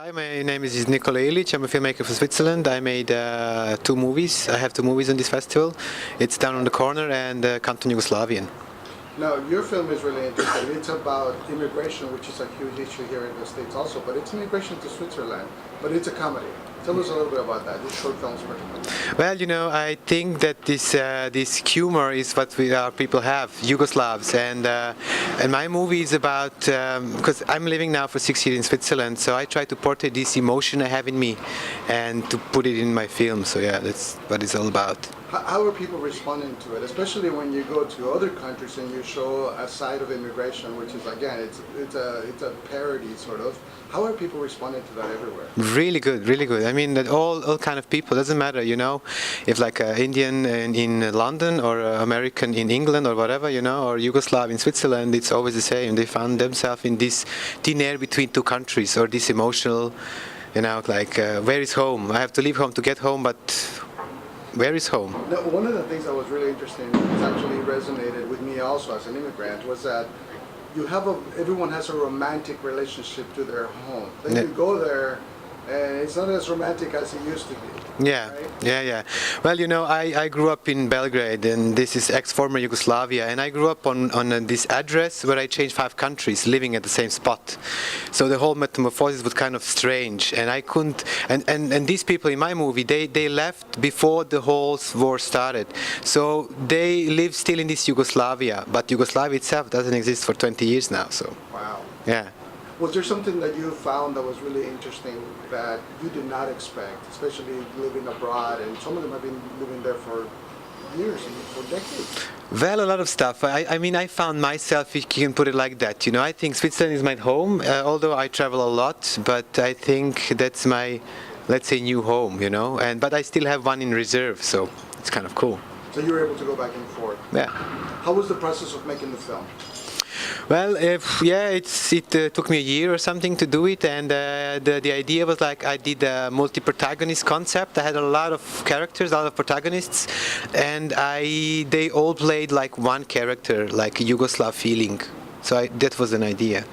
Hi, my name is Nikola Ilic. I'm a filmmaker from Switzerland. I made two movies. I have two movies on this festival. It's Down on the Corner and Canton Yugoslavian. Now, your film is really interesting. It's about immigration, which is a huge issue here in the States also, but it's immigration to Switzerland, but it's a comedy. Tell us a little bit about that, this short film's particularly. Well, you know, I think that this humor is what our people have, Yugoslavs, and my movie is about, because I'm living now for 6 years in Switzerland, so I try to portray this emotion I have in me and to put it in my film, so yeah, that's what it's all about. How are people responding to it, especially when you go to other countries and you show a side of immigration, which is, again, it's a parody sort of. How are people responding to that everywhere? Really good, really good. I mean, that all kind of people, doesn't matter, you know, if like an Indian in London or American in England or whatever, you know, or Yugoslav in Switzerland, it's always the same. They found themselves in this thin air between two countries, or this emotional, you know, like, where is home? I have to leave home to get home, but where is home? Now, one of the things that was really interesting, that actually resonated with me also as an immigrant, was that everyone has a romantic relationship to their home. Then you go there, and it's not as romantic as it used to be. Yeah, right? yeah. Well, you know, I grew up in Belgrade, and this is ex-former Yugoslavia, and I grew up on this address where I changed 5 countries, living at the same spot. So the whole metamorphosis was kind of strange, and I couldn't. And these people in my movie, they left before the whole war started. So they live still in this Yugoslavia, but Yugoslavia itself doesn't exist for 20 years now. So. Wow. Yeah. Was there something that you found that was really interesting that you did not expect, especially living abroad, and some of them have been living there for years and for decades? Well, a lot of stuff. I mean, I found myself, if you can put it like that, you know, I think Switzerland is my home, although I travel a lot, but I think that's my, let's say, new home, you know, but I still have one in reserve, so it's kind of cool. So you were able to go back and forth. Yeah. How was the process of making the film? Well, it took me a year or something to do it, and the idea was like I did a multi-protagonist concept. I had a lot of characters, a lot of protagonists, and they all played like one character, like a Yugoslav feeling. So that was an idea.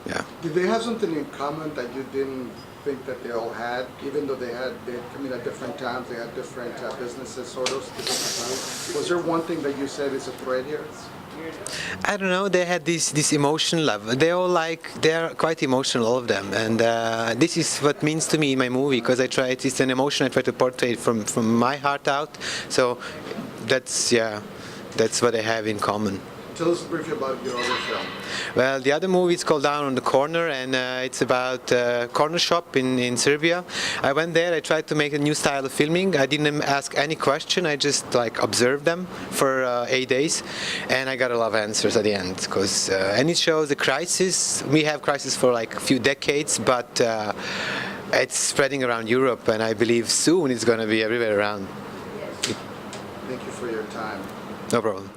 Yeah. Did they have something in common that you didn't think that they all had, even though they come in at different times, they had different businesses, sort of? Was there one thing that you said is a thread here? I don't know. They had this emotional love. They are quite emotional, all of them, and this is what means to me in my movie, because it's an emotion I try to portray from my heart out. So that's what I have in common. Tell us briefly about your other film. Well, the other movie is called Down on the Corner, and it's about a corner shop in Serbia. I went there, I tried to make a new style of filming. I didn't ask any question, I just like observed them for 8 days, and I got a lot of answers at the end. And it shows a crisis. We have crisis for like a few decades, but it's spreading around Europe, and I believe soon it's going to be everywhere around. Thank you for your time. No problem.